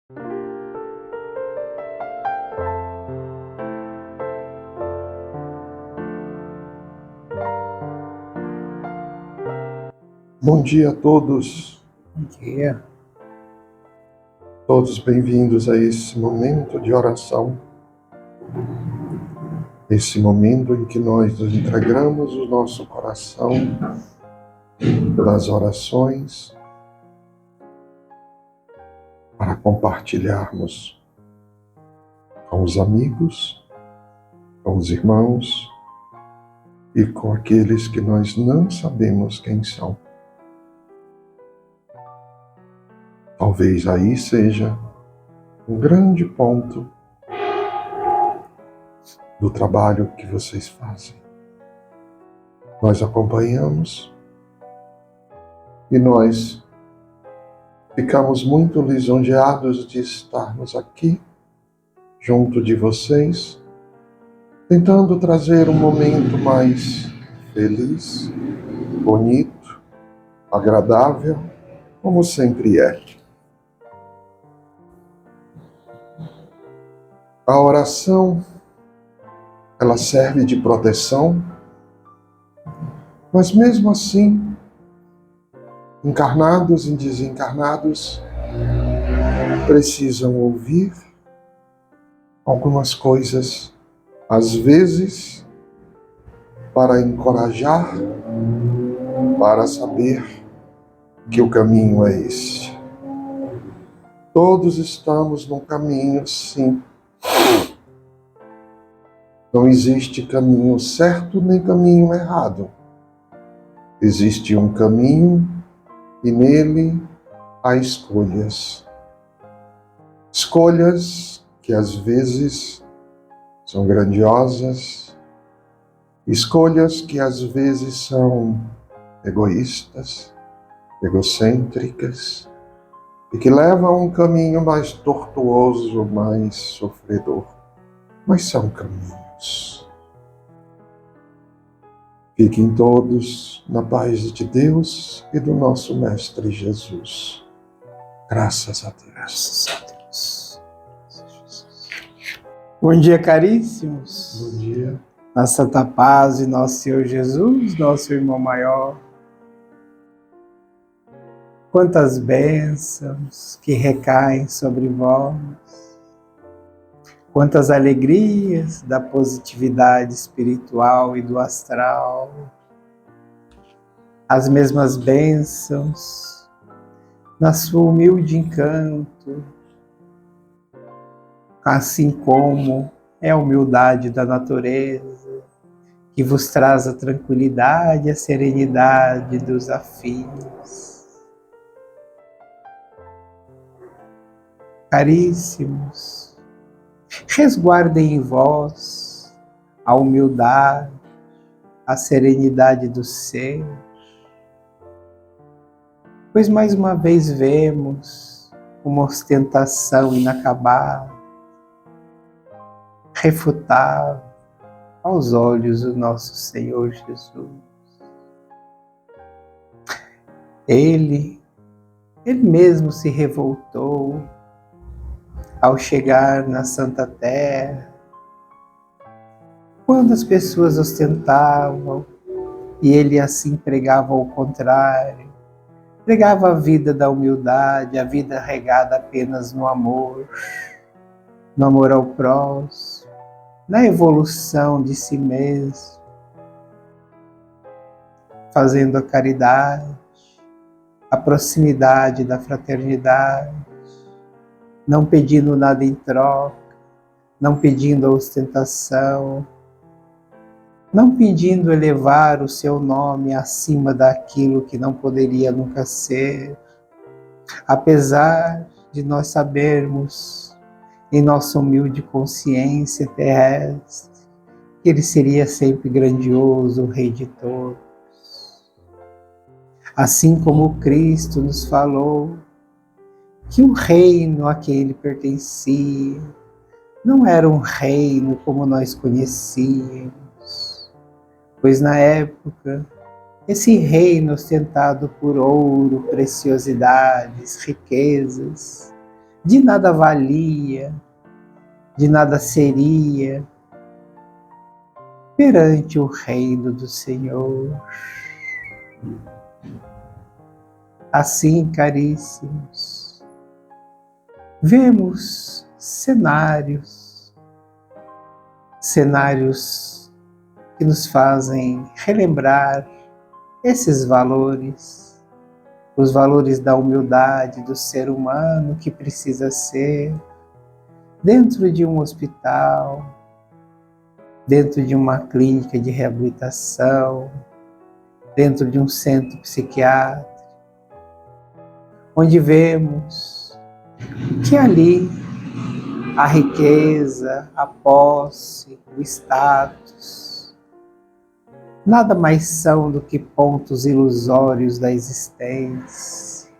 Bom dia a todos. Bom dia. Todos bem-vindos a esse momento de oração. Esse momento em que nós nos entregamos o nosso coração nas orações para compartilharmos com os amigos, com os irmãos e com aqueles que nós não sabemos quem são. Talvez aí seja um grande ponto do trabalho que vocês fazem. Nós acompanhamos e nós ficamos muito lisonjeados de estarmos aqui junto de vocês, tentando trazer um momento mais feliz, bonito, agradável, como sempre é. A oração, ela serve de proteção, mas mesmo assim, encarnados e desencarnados precisam ouvir algumas coisas, às vezes, para encorajar, para saber que o caminho é esse. Todos estamos no caminho, sim. Não existe caminho certo nem caminho errado. Existe um caminho e nele há escolhas. Escolhas que às vezes são grandiosas, escolhas que às vezes são egoístas, egocêntricas e que levam a um caminho mais tortuoso, mais sofredor. Mas são caminhos. Fiquem todos na paz de Deus e do nosso Mestre Jesus. Graças a Deus. Graças a Deus. Bom dia, caríssimos. Bom dia. Na Santa Paz de nosso Senhor Jesus, nosso irmão maior. Quantas bênçãos que recaem sobre vós. Quantas alegrias da positividade espiritual e do astral. As mesmas bênçãos na sua humilde encanto, assim como é a humildade da natureza, que vos traz a tranquilidade e a serenidade dos afins. Caríssimos, resguardem em vós a humildade, a serenidade do ser, pois mais uma vez vemos uma ostentação inacabada, refutável aos olhos do nosso Senhor Jesus. Ele mesmo se revoltou ao chegar na Santa Terra, quando as pessoas ostentavam e ele assim pregava ao contrário, pregava a vida da humildade, a vida regada apenas no amor ao próximo, na evolução de si mesmo, fazendo a caridade, a proximidade da fraternidade, não pedindo nada em troca, não pedindo a ostentação, não pedindo elevar o seu nome acima daquilo que não poderia nunca ser, apesar de nós sabermos, em nossa humilde consciência terrestre, que ele seria sempre grandioso, o Rei de todos. Assim como Cristo nos falou que o reino a que ele pertencia não era um reino como nós conhecíamos, pois na época esse reino ostentado por ouro, preciosidades, riquezas, de nada valia, de nada seria perante o reino do Senhor. Assim, caríssimos, vemos cenários que nos fazem relembrar esses valores, os valores da humildade do ser humano que precisa ser dentro de um hospital, dentro de uma clínica de reabilitação, dentro de um centro psiquiátrico, onde vemos que ali a riqueza, a posse, o status, nada mais são do que pontos ilusórios da existência.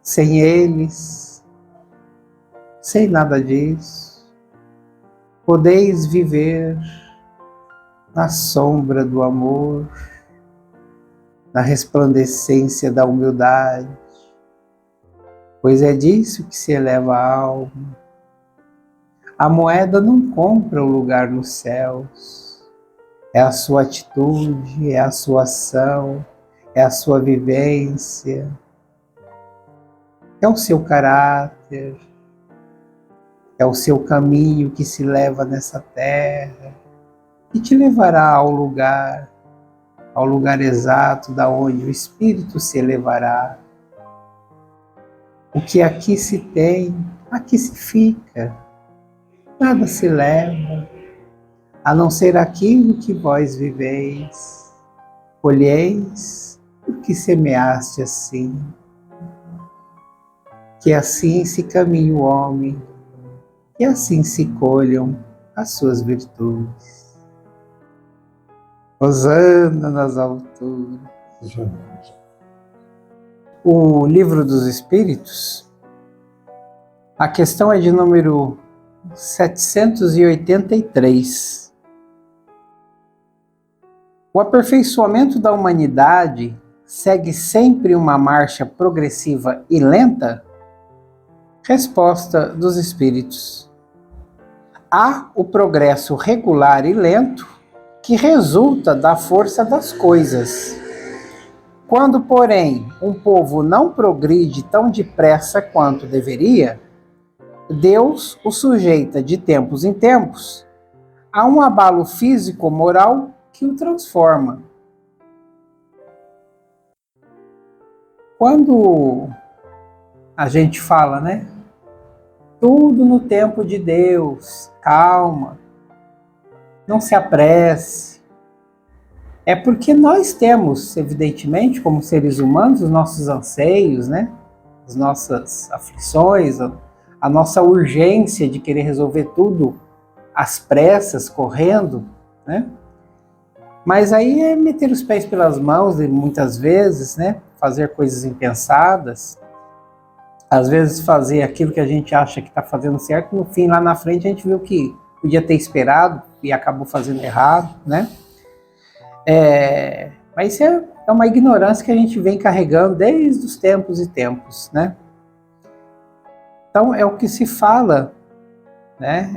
Sem eles, sem nada disso, podeis viver na sombra do amor, na resplandecência da humildade, pois é disso que se eleva a alma. A moeda não compra o lugar nos céus, é a sua atitude, é a sua ação, é a sua vivência, é o seu caráter, é o seu caminho que se leva nessa terra e te levará ao lugar exato da onde o Espírito se elevará. O que aqui se tem, aqui se fica, nada se leva, a não ser aquilo que vós viveis, colheis o que semeaste assim. Que assim se caminhe o homem, e assim se colham as suas virtudes. Hosana nas alturas. O Livro dos Espíritos, a questão é de número 783. O aperfeiçoamento da humanidade segue sempre uma marcha progressiva e lenta? Resposta dos Espíritos. Há o progresso regular e lento que resulta da força das coisas. Quando, porém, um povo não progride tão depressa quanto deveria, Deus o sujeita de tempos em tempos a um abalo físico-moral que o transforma. Quando a gente fala, né? Tudo no tempo de Deus, calma, não se apresse. É porque nós temos, evidentemente, como seres humanos, os nossos anseios, né? As nossas aflições, a nossa urgência de querer resolver tudo às pressas, correndo, né? Mas aí é meter os pés pelas mãos, muitas vezes, né? Fazer coisas impensadas, às vezes fazer aquilo que a gente acha que está fazendo certo, no fim, lá na frente, a gente viu que podia ter esperado e acabou fazendo errado, né? Mas isso é uma ignorância que a gente vem carregando desde os tempos e tempos, né? Então, é o que se fala, né?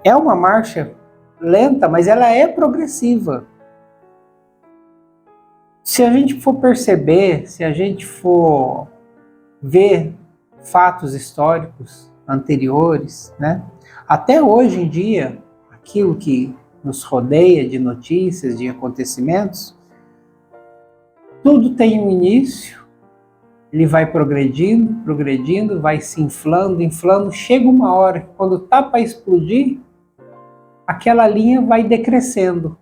É uma marcha lenta, mas ela é progressiva. Se a gente for perceber, se a gente for ver fatos históricos anteriores, né? Até hoje em dia, aquilo que nos rodeia de notícias, de acontecimentos, tudo tem um início, ele vai progredindo, vai se inflando, chega uma hora que quando tá para explodir, aquela linha vai decrescendo,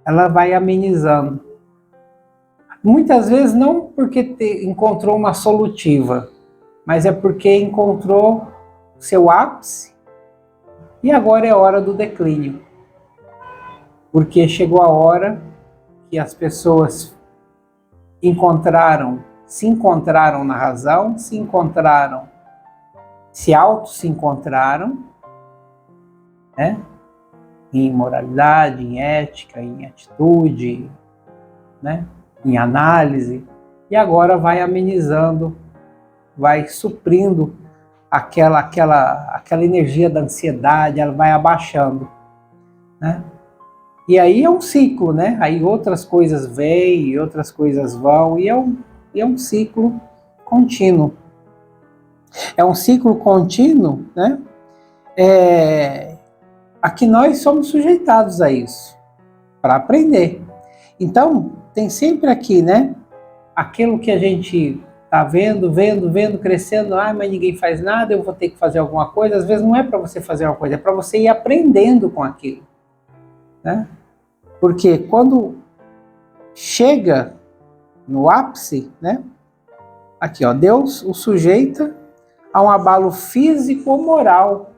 ela vai amenizando. Muitas vezes não porque encontrou uma solutiva, mas é porque encontrou seu ápice e agora é hora do declínio. Porque chegou a hora que as pessoas se encontraram na razão, se auto-se-encontraram, né? Em moralidade, em ética, em atitude, né? Em análise, e agora vai amenizando, vai suprindo aquela energia da ansiedade, ela vai abaixando, né? E aí é um ciclo, né? Aí outras coisas vêm, outras coisas vão, e é um ciclo contínuo. É um ciclo contínuo, né? A que nós somos sujeitados a isso, para aprender. Então, tem sempre aqui, né? Aquilo que a gente está vendo, crescendo, mas ninguém faz nada, eu vou ter que fazer alguma coisa. Às vezes não é para você fazer uma coisa, é para você ir aprendendo com aquilo, né? Porque quando chega no ápice, né? Aqui, ó, Deus o sujeita a um abalo físico ou moral,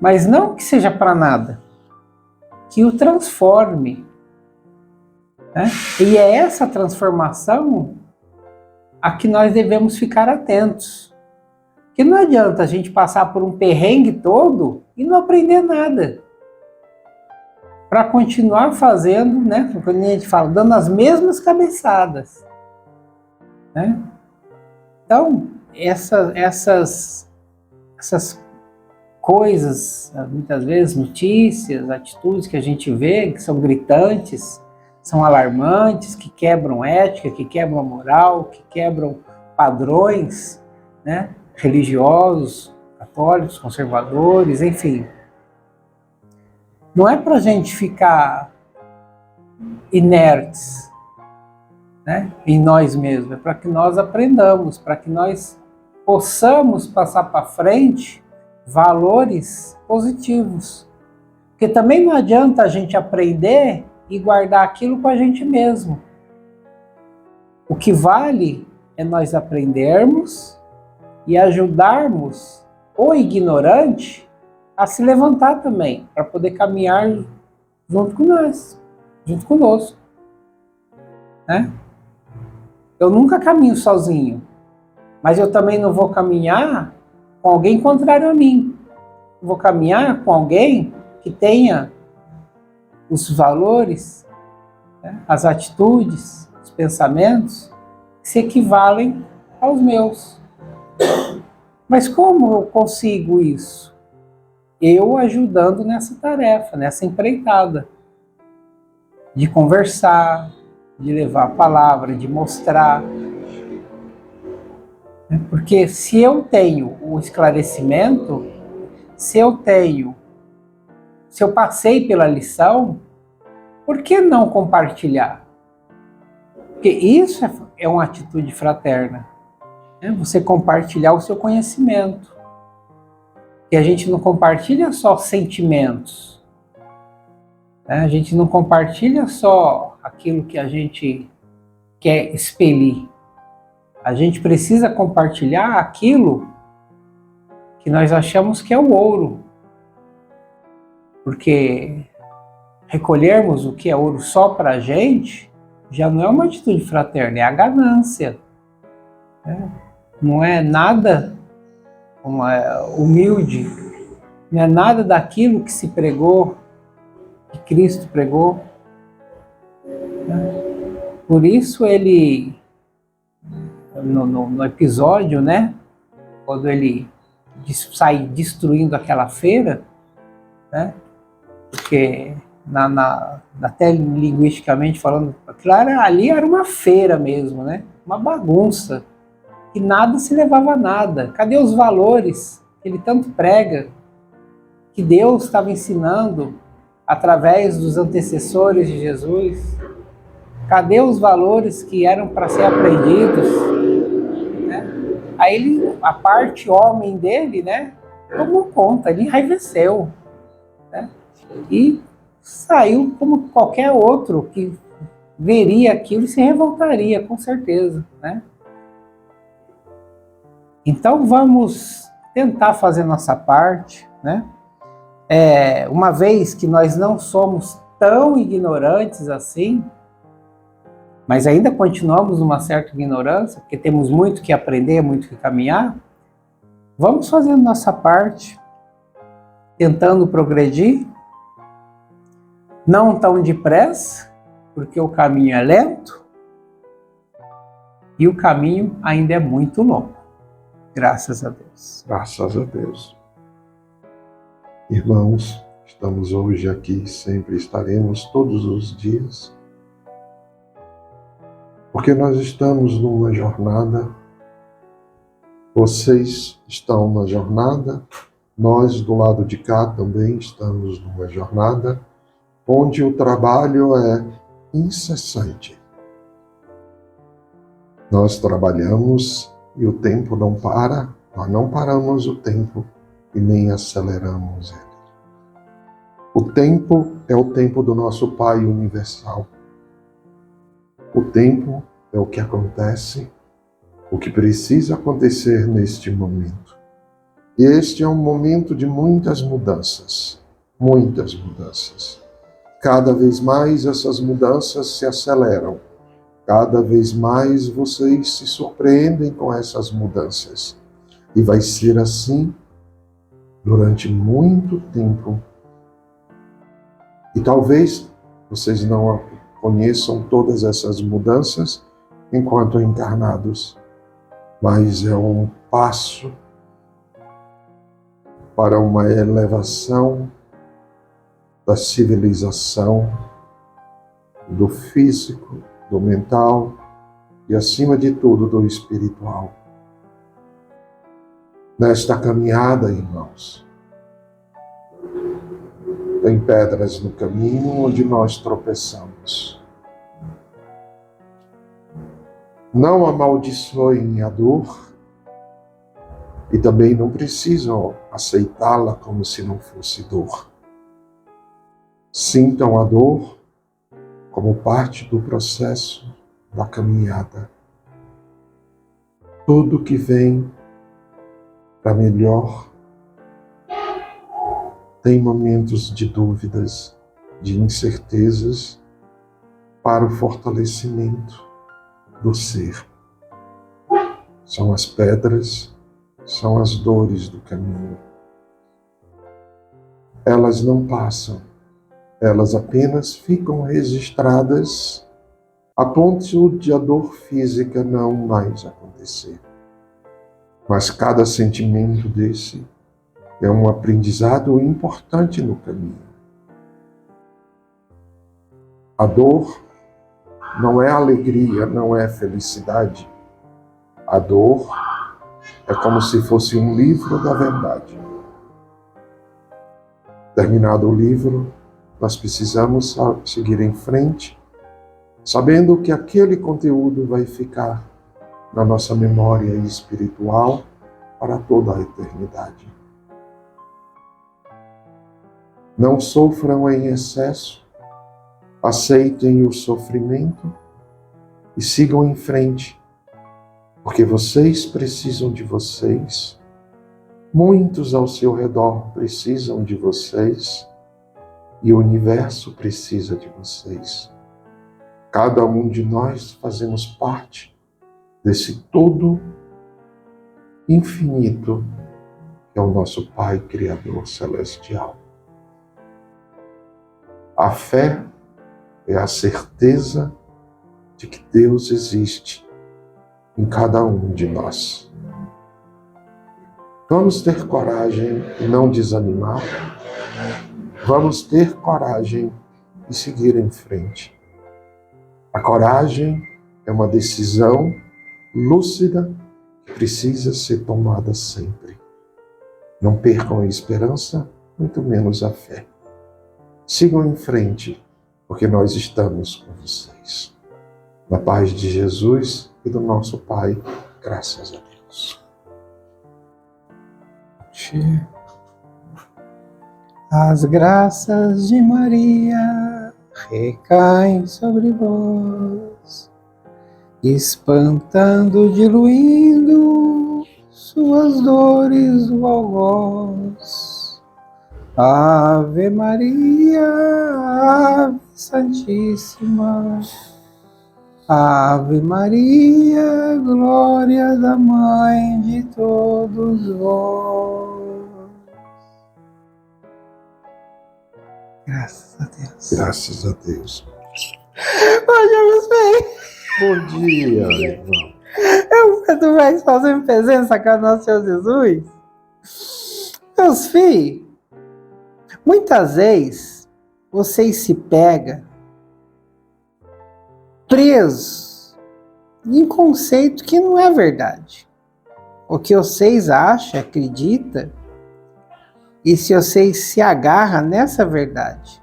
mas não que seja para nada, que o transforme, né? E é essa transformação a que nós devemos ficar atentos. Porque não adianta a gente passar por um perrengue todo e não aprender nada. Para continuar fazendo, né? Quando a gente fala, dando as mesmas cabeçadas, né? Então, essas coisas, muitas vezes notícias, atitudes que a gente vê, que são gritantes, são alarmantes, que quebram ética, que quebram moral, que quebram padrões, né? Religiosos, católicos, conservadores, enfim. Não é para a gente ficar inertes, né, em nós mesmos, é para que nós aprendamos, para que nós possamos passar para frente valores positivos. Porque também não adianta a gente aprender e guardar aquilo com a gente mesmo. O que vale é nós aprendermos e ajudarmos o ignorante a se levantar também, para poder caminhar junto com nós, junto conosco, né? Eu nunca caminho sozinho, mas eu também não vou caminhar com alguém contrário a mim. Eu vou caminhar com alguém que tenha os valores, né, as atitudes, os pensamentos que se equivalem aos meus. Mas como eu consigo isso? Eu ajudando nessa tarefa, nessa empreitada, de conversar, de levar a palavra, de mostrar. Porque se eu tenho o esclarecimento, se eu passei pela lição, por que não compartilhar? Porque isso é uma atitude fraterna, né? Você compartilhar o seu conhecimento. E a gente não compartilha só sentimentos, né? A gente não compartilha só aquilo que a gente quer expelir. A gente precisa compartilhar aquilo que nós achamos que é o ouro. Porque recolhermos o que é ouro só para a gente já não é uma atitude fraterna, é a ganância, né? Não é nada humilde, não é nada daquilo que se pregou, que Cristo pregou. Por isso ele, no episódio, né, quando ele sai destruindo aquela feira, né, porque até linguisticamente falando, claro, ali era uma feira mesmo, né, uma bagunça, que nada se levava a nada. Cadê os valores que ele tanto prega, que Deus estava ensinando através dos antecessores de Jesus? Cadê os valores que eram para ser aprendidos? Né? Aí a parte homem dele, né, tomou conta, ele enraiveceu, né? E saiu como qualquer outro que veria aquilo e se revoltaria, com certeza, né? Então vamos tentar fazer nossa parte, né? Uma vez que nós não somos tão ignorantes assim, mas ainda continuamos numa certa ignorância, porque temos muito que aprender, muito que caminhar, vamos fazendo nossa parte, tentando progredir, não tão depressa, porque o caminho é lento, E o caminho ainda é muito longo. Graças a Deus. Graças a Deus. Irmãos, estamos hoje aqui, sempre estaremos todos os dias, porque nós estamos numa jornada, vocês estão na jornada, nós do lado de cá também estamos numa jornada, onde o trabalho é incessante. Nós trabalhamos e o tempo não para, nós não paramos o tempo e nem aceleramos ele. O tempo é o tempo do nosso Pai universal. O tempo é o que acontece, o que precisa acontecer neste momento. E este é um momento de muitas mudanças, muitas mudanças. Cada vez mais essas mudanças se aceleram. Cada vez mais vocês se surpreendem com essas mudanças. E vai ser assim durante muito tempo. E talvez vocês não conheçam todas essas mudanças enquanto encarnados, mas é um passo para uma elevação da civilização, do físico, do mental e, acima de tudo, do espiritual. Nesta caminhada, irmãos, tem pedras no caminho onde nós tropeçamos. Não amaldiçoem a dor e também não precisam aceitá-la como se não fosse dor. Sintam a dor como parte do processo da caminhada. Tudo que vem para melhor tem momentos de dúvidas, de incertezas para o fortalecimento do ser. São as pedras, são as dores do caminho. Elas não passam, elas apenas ficam registradas a ponto de a dor física não mais acontecer. Mas cada sentimento desse é um aprendizado importante no caminho. A dor não é alegria, não é felicidade. A dor é como se fosse um livro da verdade. Terminado o livro, nós precisamos seguir em frente, sabendo que aquele conteúdo vai ficar na nossa memória espiritual para toda a eternidade. Não sofram em excesso, aceitem o sofrimento e sigam em frente, porque vocês precisam de vocês, muitos ao seu redor precisam de vocês e o universo precisa de vocês. Cada um de nós fazemos parte desse todo infinito que é o nosso Pai Criador Celestial. A fé é a certeza de que Deus existe em cada um de nós. Vamos ter coragem e não desanimar. Vamos ter coragem e seguir em frente. A coragem é uma decisão lúcida que precisa ser tomada sempre. Não percam a esperança, muito menos a fé. Sigam em frente, porque nós estamos com vocês. Na paz de Jesus e do nosso Pai, graças a Deus. As graças de Maria recaem sobre vós, espantando, diluindo suas dores do algoz. Ave Maria, Ave Santíssima, Ave Maria, glória da Mãe de todos vós. Graças a Deus. Graças a Deus. Bom dia, meus bem. Bom dia, irmão. Tu vai fazer presença com nosso Senhor Jesus? Meus filhos, muitas vezes vocês se pegam presos em conceito que não é verdade. O que vocês acham, acreditam, e se vocês se agarram nessa verdade.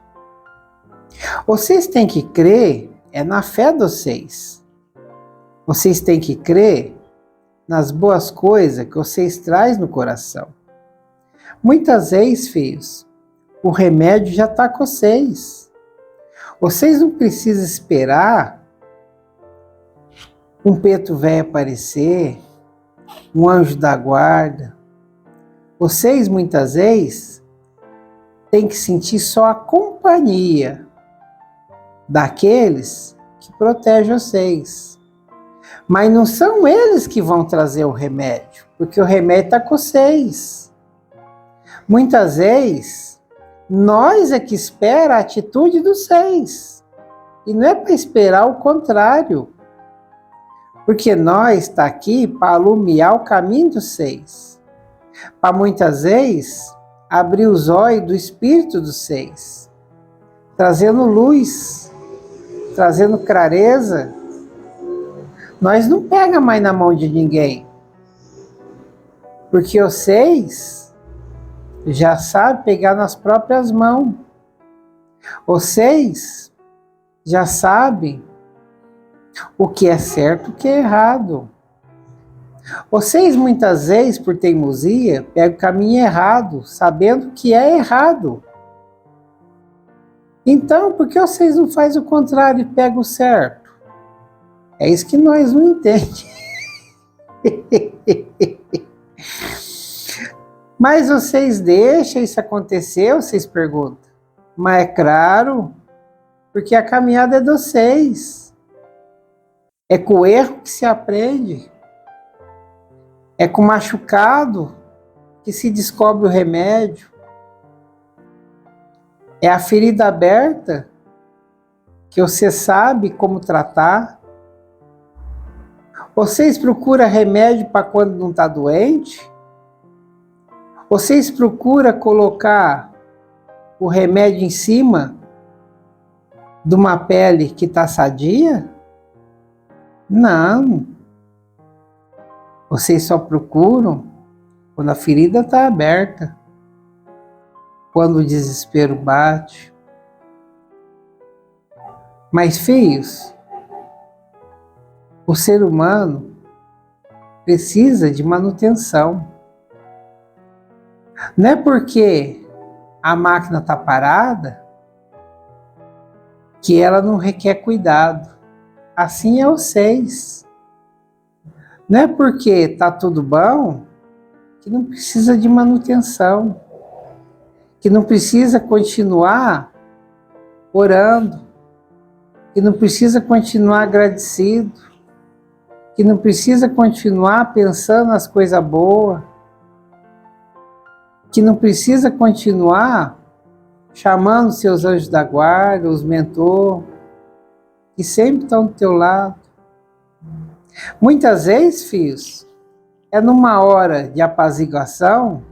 Vocês têm que crer na fé de vocês. Vocês têm que crer nas boas coisas que vocês trazem no coração. Muitas vezes, filhos, o remédio já está com vocês. Vocês não precisam esperar um preto velho aparecer, um anjo da guarda. Vocês, muitas vezes, têm que sentir só a companhia daqueles que protegem vocês. Mas não são eles que vão trazer o remédio, porque o remédio está com vocês. Muitas vezes, nós é que espera a atitude dos seis. E não é para esperar o contrário. Porque nós está aqui para alumiar o caminho dos seis. Para muitas vezes, abrir os olhos do espírito dos seis. Trazendo luz, trazendo clareza. Nós não pega mais na mão de ninguém. Porque vocês já sabem pegar nas próprias mãos. Vocês já sabem o que é certo e o que é errado. Vocês muitas vezes, por teimosia, pegam o caminho errado, sabendo que é errado. Então, por que vocês não fazem o contrário e pegam o certo? É isso que nós não entendemos. Mas vocês deixam isso acontecer, vocês perguntam. Mas é claro, porque a caminhada é de vocês. É com o erro que se aprende. É com o machucado que se descobre o remédio. É a ferida aberta que você sabe como tratar. Vocês procuram remédio para quando não está doente? Vocês procuram colocar o remédio em cima de uma pele que está sadia? Não. Vocês só procuram quando a ferida está aberta, quando o desespero bate. Mas, filhos, o ser humano precisa de manutenção. Não é porque a máquina está parada que ela não requer cuidado. Assim é vocês. Não é porque está tudo bom que não precisa de manutenção, que não precisa continuar orando, que não precisa continuar agradecido, que não precisa continuar pensando nas coisas boas, que não precisa continuar chamando seus anjos da guarda, os mentores, que sempre estão do teu lado. Muitas vezes, filhos, é numa hora de apaziguação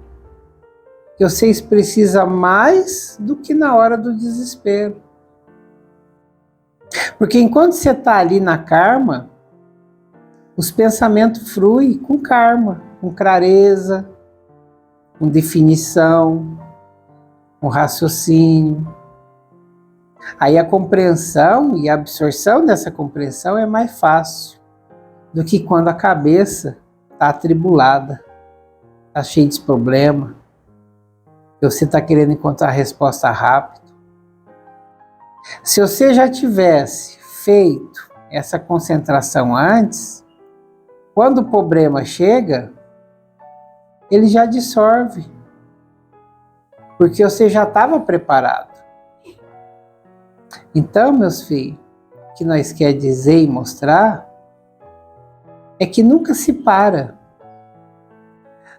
que vocês precisam mais do que na hora do desespero. Porque enquanto você está ali na karma, os pensamentos fluem com karma, com clareza, com definição, com raciocínio. Aí a compreensão e a absorção dessa compreensão é mais fácil do que quando a cabeça está atribulada, está cheia de problema, e você está querendo encontrar a resposta rápido. Se você já tivesse feito essa concentração antes, quando o problema chega, ele já dissolve, porque você já estava preparado. Então, meus filhos, o que nós quer dizer e mostrar é que nunca se para.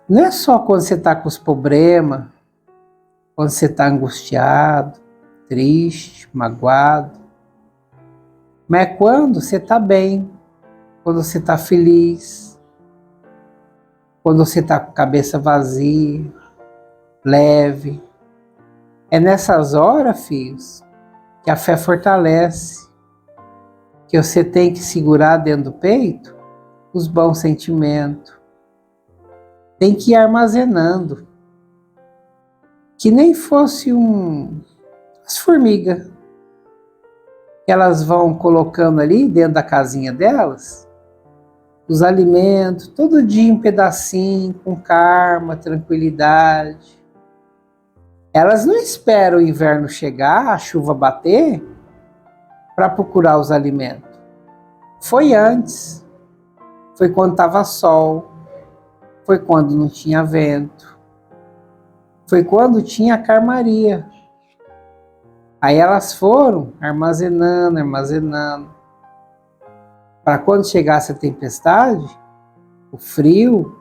Não é só quando você está com os problemas, quando você está angustiado, triste, magoado, mas é quando você está bem, quando você está feliz, quando você está com a cabeça vazia, leve. É nessas horas, filhos, que a fé fortalece, que você tem que segurar dentro do peito os bons sentimentos. Tem que ir armazenando. Que nem fosse as formigas. Que elas vão colocando ali dentro da casinha delas os alimentos, todo dia um pedacinho, com calma, tranquilidade. Elas não esperam o inverno chegar, a chuva bater, para procurar os alimentos. Foi antes. Foi quando estava sol. Foi quando não tinha vento. Foi quando tinha calmaria. Aí elas foram armazenando, para quando chegasse a tempestade, o frio,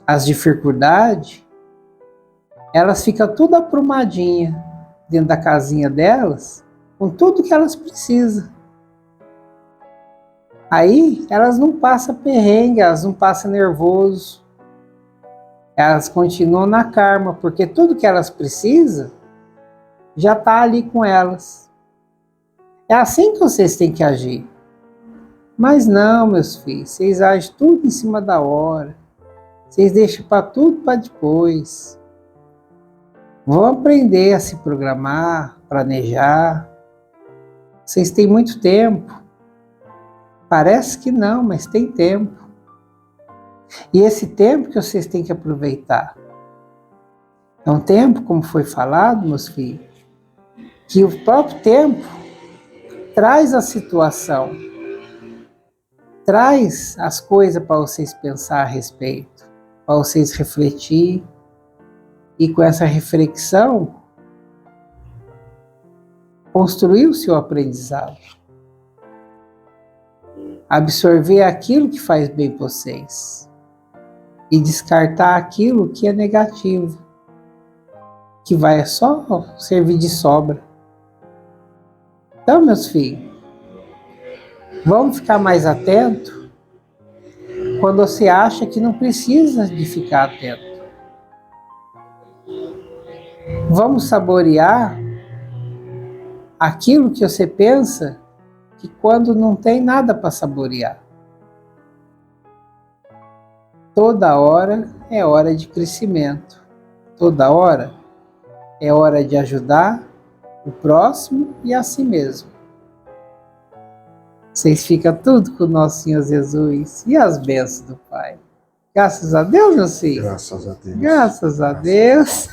as dificuldades, elas ficam tudo aprumadinha dentro da casinha delas, com tudo que elas precisam. Aí elas não passam perrengue, elas não passam nervoso. Elas continuam na calma, porque tudo que elas precisam já está ali com elas. É assim que vocês têm que agir. Mas não, meus filhos, vocês agem tudo em cima da hora. Vocês deixam para tudo para depois. Vão aprender a se programar, planejar. Vocês têm muito tempo. Parece que não, mas tem tempo. E esse tempo que vocês têm que aproveitar. É um tempo, como foi falado, meus filhos, que o próprio tempo traz a situação, traz as coisas para vocês pensar a respeito, para vocês refletir, e com essa reflexão, construir o seu aprendizado. Absorver aquilo que faz bem para vocês e descartar aquilo que é negativo, que vai só servir de sobra. Então, meus filhos, vamos ficar mais atentos quando você acha que não precisa de ficar atento. Vamos saborear aquilo que você pensa que quando não tem nada para saborear. Toda hora é hora de crescimento. Toda hora é hora de ajudar o próximo e a si mesmo. Vocês ficam tudo com o nosso Senhor Jesus e as bênçãos do Pai. Graças a Deus, meus filhos. Graças a Deus. Graças a Deus.